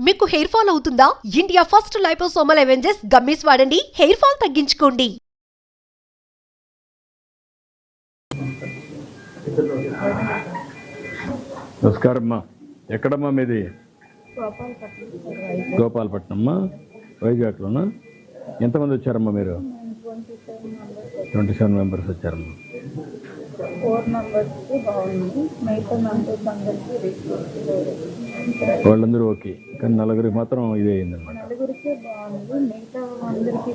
మీకు hair fall అవుతుందా? India first liposomal Avengers gummies వాడండి, హెయిర్ ఫాల్ తగ్గించుకోండి. నమస్కారం అమ్మా. ఎక్కడమ్మా మీది? గోపాలపట్నమ్మా, వైజాగ్లోనా? ఎంతమంది వచ్చారమ్మా మీరు? 27 మెంబర్స్ వచ్చారమ్మా. 4 మెంబర్స్కి బాగుంది, మిగతా మెంబర్స్ అందరికీ వాళ్ళందరూ ఓకే, కానీ నలుగురికి మాత్రం ఇదే అయిందన్నమాట. నలుగురికే బాగుంది, మిగతా అందరికీ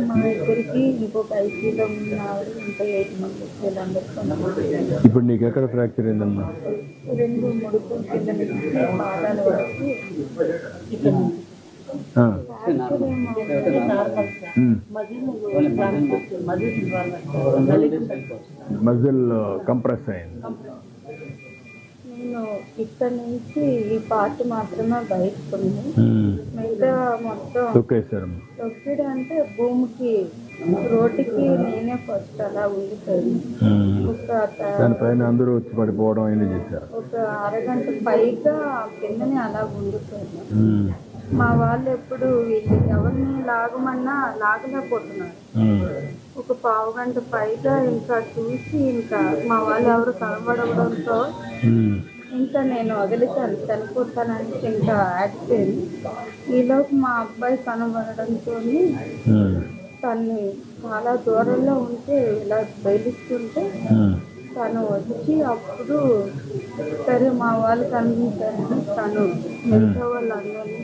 మా ఇద్దరికి ఇంకొక ఐసీలో ఉన్నారు, ఇంకా 8 మెంబర్స్ వీళ్ళందరికీ. ఇప్పుడు నీకు ఎక్కడ ఫ్రాక్చర్ అయిందమ్మా? 2 ముడుకుల కింద నుంచి పాదాల వరకు మజిల్ కంప్రెస్ అయింది. నేను ఇక్కడ నుంచి ఈ పార్ట్ మాత్రమే బయటకుంది, మిగతా మొత్తం తొక్కిడు అంటే భూమికి రోడ్డుకి నేనే ఫస్ట్ అలా ఉండిపోయింది. దానిపైన అందరూ వచ్చి పడిపోవడం అయింది చేశారు. ఒక అరగంట పైగా కిందనే అలా ఉండిపోయింది. మా వాళ్ళు ఎప్పుడు వీళ్ళు ఎవరిని లాగమన్నా లాగలేకపోతున్నారు. ఒక పావు గంట పైగా ఇంకా చూసి ఇంకా మా వాళ్ళు ఎవరు కనబడడంతో ఇంకా నేను వదిలితాను, చనిపోతానని ఇంకా ఆగిపోయింది. ఈలోపు మా అబ్బాయి కనబడడంతో తన్ని చాలా దూరంలో ఉంటే ఇలా బయలుస్తుంటే తను వచ్చి అప్పుడు సరే మా వాళ్ళు కనిపించారు. తను మిగతా వాళ్ళు అందరినీ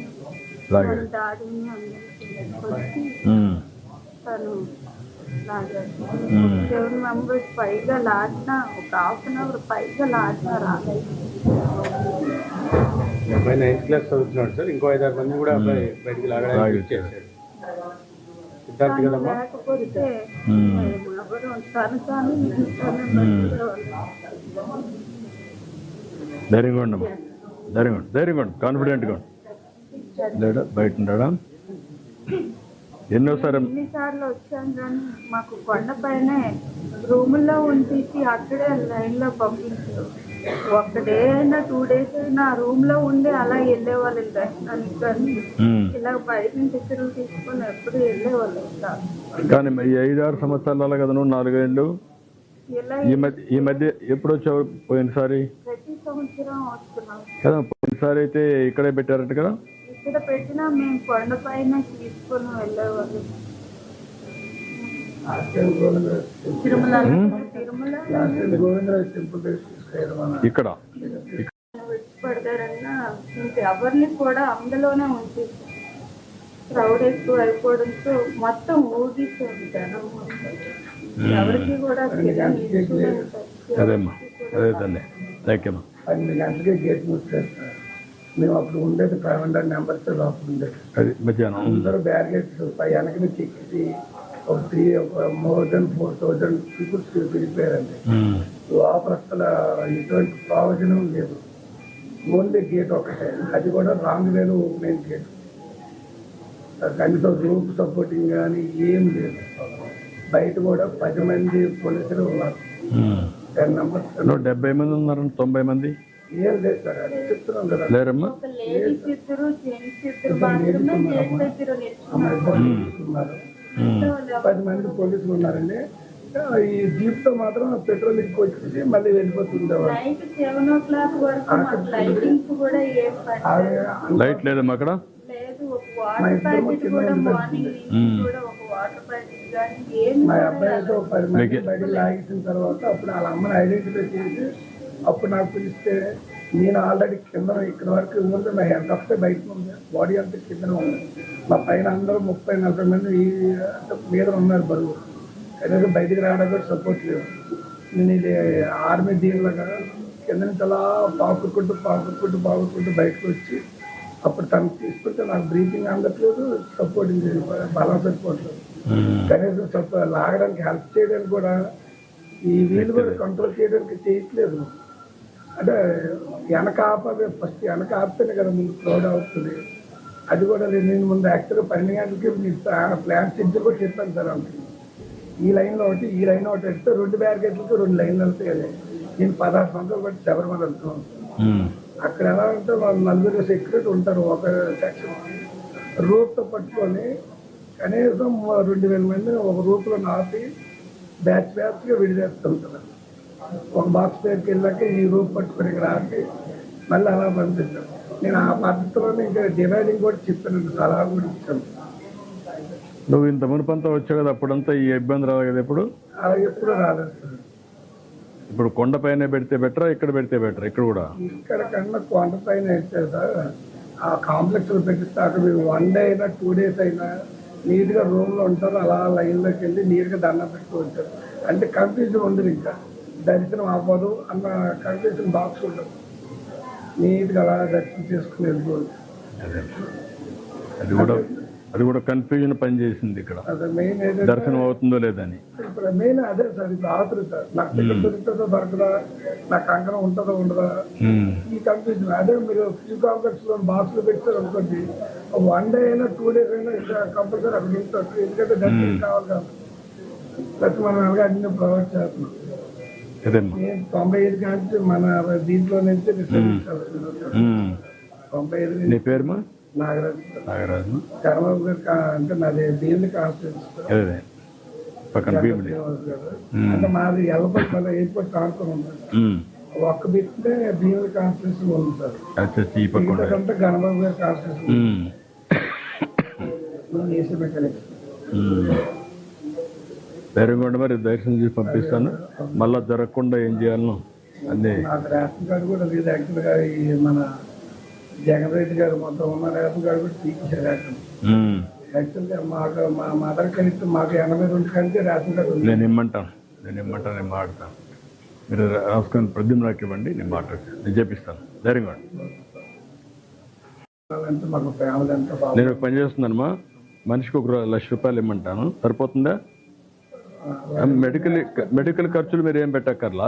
డాడీని అందరికీ వచ్చి తను లాగారు. 7 మెంబర్స్ పైగా లాడినా, ఒక ½ అన్ అవర్ పైగా లాడినా రాలేదు. అబ్బాయి 9th క్లాస్ చదువుతున్నాడు సార్. ఇంకో 5-6 మంది కూడా అబ్బాయి బయటికి లాగడానికి ఇచ్చేసాడు. సిద్ధార్థ్ కదమ్మా. లేకపోతే ఎవరు తను కానీ ధైర్యంగా ఉండమ్మా, ధైర్యంగా ఉండు, కాన్ఫిడెంట్గా ఉండు. లేడా బయట ఉండడా? ఎన్నిసార్లు వచ్చాను కానీ మాకు కొండపైనే రూముల్లో ఉంచేసి అక్కడే లైన్లో పంపించారు. ఒక డే అయినా 2 days అయినా రూమ్ లో ఉండి అలా వెళ్ళేవాళ్ళు దర్శనానికి, కానీ ఇలా బయట నుంచి ఇతరులు తీసుకొని ఎప్పుడు వెళ్ళేవాళ్ళు. కానీ ఈ 5-6 సంవత్సరాల కదా, నువ్వు 4 ఏళ్ళు ఈ మధ్య ఎప్పుడు వచ్చావు? పోయినసారి ప్రతి సంవత్సరం వస్తున్నాం కదా. పోయినసారి అయితే ఇక్కడే పెట్టారంట కదా. ఇక్కడ పెట్టినా మేము కొండపైన తీసుకొని వెళ్ళేవాళ్ళు. ఇక్కడ పడతారన్నా ఇంకెవరిని కూడా అందులోనే ఉంచేసి క్రౌడ్ ఎక్కువ అయిపోవడంతో మొత్తం ఊగిస్తుంది జనం. ఎవరికి కూడా అదేమ్మా, అదే తల్లి. థ్యాంక్ యూ అమ్మా. 12 గంటలకే గేట్ మూస్తారు సార్. మేము అప్పుడు ఉండేది 500 మెంబర్స్ లోపల ఉండేది. అది మధ్యాహ్నం అందరూ బ్యారిగేట్స్ వెనక నుంచి ఎక్కిసి ఒక మోర్ దెన్ 4000 పీపుల్స్ వెళ్ళిపోయారండి. లోపల అసలు ఎటువంటి ప్రయోజనం లేదు. ఓన్లీ గేట్ ఒకటే, అది కూడా రాంగ్ వేలో ఓపెన్ అయిన గేట్. కనీసం రూప్ సపోర్టింగ్ కానీ ఏం లేదు. బయట కూడా 10 మంది పోలీసులు ఉన్నారు. 10 మెంబర్స్. 70 మంది ఉన్నారు, 90 మంది ఏం లేదు సార్, అది చెప్తున్నాం కదా. లేరమ్మా, 10 మంది పోలీసులు ఉన్నారండి. ఈ జీప్ తో మాత్రం పెట్రోల్ ఎక్కువ వచ్చేసి మళ్ళీ వెళ్ళిపోతుండేవాళ్ళు. లైట్ లేదమ్మా అక్కడ. మా అబ్బాయితో 10 మంది బయట లాగేసిన తర్వాత అప్పుడు వాళ్ళ అమ్మని ఐడెంటిఫై చేసి అప్పుడు నాకు పిలిస్తే నేను ఆల్రెడీ కింద ఇక్కడ వరకు ఉంది. నా హెడ్ ఒకటే బయట ఉంది, బాడీ అంతా కింద ఉంది. మా పైన అందరూ 30-40 మంది మీద ఉన్నారు బరువు. కనీసం బయటికి రావడానికి కూడా సపోర్ట్ లేదు. నేను ఇది ఆర్మీ దీనిలాగా కింద నుంచి అలా పాకుకుంటూ బయటకు వచ్చి అప్పుడు తను తీసుకుంటే నాకు బ్రీతింగ్ అందట్లేదు, సపోర్టింగ్ బలం సరిపోవట్లేదు. కనీసం లాగడానికి హెల్ప్ చేయడానికి కూడా ఈ వీళ్ళు కూడా కంట్రోల్ చేయడానికి చేయట్లేదు. అంటే వెనక ఆపాలి, ఫస్ట్ వెనక ఆపితేనే కదా ముందు క్రౌడ్ అవుతుంది. అది కూడా నేను ముందు యాక్చువల్గా 12 గంటలకి మీకు ప్లాన్ షెడ్యూల్ కూడా చెప్పాను సార్. అంటే ఈ లైన్లో ఒకటి, ఈ లైన్ ఒకటి వెళ్తే 2 బ్యారికేడ్లకి 2 లైన్లు వెళ్తాయి కదా. నేను 16 సంవత్సరాలు బట్టి శబరిమల వెళ్తున్నాను. అక్కడ ఎలా అంటే వాళ్ళు నలుగురు సెక్యూరిటీ ఉంటారు ఒక సెక్షన్. రూప్తో పట్టుకొని కనీసం 2000 మందిని ఒక రూప్లో నాపి బ్యాచ్గా విడిదేస్తుంటారు. ఒక బాక్స్ దగ్గరికి వెళ్ళాక ఈ రూప్ పట్టుకొని ఇక్కడ ఆపి మళ్ళీ అలా పంపిస్తాను. నేను ఆ పద్ధతిలోనే ఇంకా డివైడింగ్ కూడా చెప్పాను, సలహా కూడా ఇచ్చాను. నువ్వు ఇంత మునుపంతా వచ్చావు కదా, అప్పుడంతా ఈ ఇబ్బంది రాదు కదా ఇప్పుడు? అలా ఎప్పుడు రాలేదు సార్. ఇప్పుడు కొండపైన పెడితే బెటరా, ఇక్కడ పెడితే బెటరా? ఇక్కడ కూడా ఇక్కడ కన్నా కొండ పైన అయితే సార్ ఆ కాంప్లెక్స్ లో పెట్టిస్తే అక్కడ మీరు 1 డే అయినా 2 డేస్ అయినా నీట్గా రూమ్లో ఉంటారు. అలా లైన్లోకి వెళ్ళి నీట్గా దండం పెట్టుకోవచ్చు. అంటే కన్ఫ్యూజన్ ఉండదు, ఇంకా దర్శనం అవ్వదు అన్న కన్ఫ్యూజన్ బాక్స్ ఉండదు. నీట్గా అలా దర్శనం చేసుకుని వెళ్ళిపోవచ్చు. అది కూడా కన్ఫ్యూజన్ పనిచేసింది ఇక్కడ, అదే మెయిన్ ఏదైతే దర్శనం అవుతుందో లేదని. ఇప్పుడు మెయిన్ అదే సార్, ఇప్పుడు ఆతృత నాకు టికెట్ దొరుకుతుందో దొరకదా, నాకు కంకణం ఉంటుందో ఉండదా, ఈ కన్ఫ్యూజన్. అదే మీరు ఫ్యూ కాంప్లెక్స్ లో బాక్స్ లో పెట్టారు అనుకోండి, 1 డే అయినా 2 డేస్ అయినా ఇంకా కంపల్సరీ అక్కడ ఉంటారు. ఎందుకంటే దర్శనం కావాలి కాబట్టి ప్రతి మనం అలాగే అన్ని ప్రొవైడ్ చేస్తున్నాం. నేను 95 కానీ మన దీంట్లో నుంచి రిసర్వ్ 95. నీ పేరుమా? నాగరాజు. చంద్రబాబు గారు అంటే నాది భీమిలి కాన్స్టిట్యూన్సీ, పక్కన భీమిలి. అంటే మాది ఎల్లపల్లి మన ఎయిర్పోర్ట్ ఆడుకొని ఉంటుంది. ఒక్క బిట్టే భీమిలి కాన్స్టిట్యూన్సీ ఉంది సార్. అంటే గణబాబు గారి కాన్స్టిట్యూన్సీ ఏసీ మెకానిక్స్. ధైర్యంగా మరి దర్శనం చేసి పంపిస్తాను. మళ్ళా జరగకుండా ఏం చేయాలను అన్నీ. నాకు రేషన్ కార్డు కూడా లేదు యాక్చువల్గా. ఈ మన జగన్ రెడ్డి గారు మొత్తం ఉన్న రేషన్ కార్డు కూడా తీర్చారు. యాక్చువల్గా మాకు మా మదర్ కలిసి మాకు 82 కలిసి రేషన్ కార్డు ఉంది. నేను మాట్లాడతాను. మీరు రాసుకొని ప్రద్యుమ్నాకి ఇవ్వండి, నేను మాట్లాడతాను, నేను చేపిస్తాను. ధైర్యంగా అంటే మాకు ఫ్యామిలీ అంతా బాగా. నేను పని చేస్తున్నానమ్మా, మనిషికి 1 లక్ష రూపాయలు ఇమ్మంటాను, సరిపోతుందా? మెడికల్ ఖర్చులు మీరు ఏం పెట్టక్కర్లా.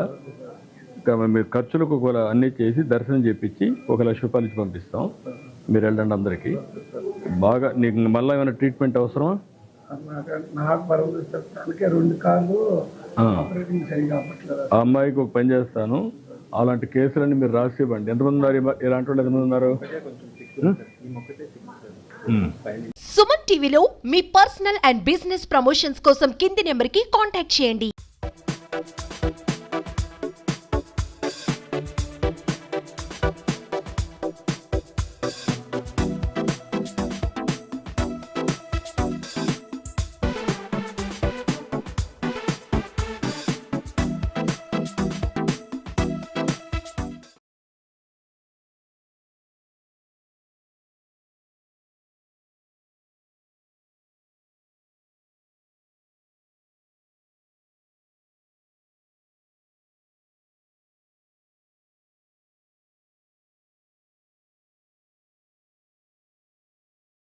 మీరు ఖర్చులకు అన్నీ చేసి దర్శనం చేపించి 1 లక్ష రూపాయలు ఇచ్చి పంపిస్తాం. మీరు వెళ్ళండి అందరికీ. బాగా నీకు మళ్ళీ ఏమైనా ట్రీట్మెంట్ అవసరమా? నాకు పర్వాలేదు, 2 కార్లు ఆపరేటింగ్ సరిగా అవ్వట్లేదు. ఆ అమ్మాయికి ఒక పని చేస్తాను, అలాంటి కేసులన్నీ మీరు రాసి ఇవ్వండి. ఎంతమంది ఉన్నారు ఇలాంటి వాళ్ళు? ఎంతమంది ఉన్నారు? సుమన్ టీవీలో మీ పర్సనల్ అండ్ బిజినెస్ ప్రమోషన్స్ కోసం కింది నెంబర్కి కాంటాక్ట్ చేయండి.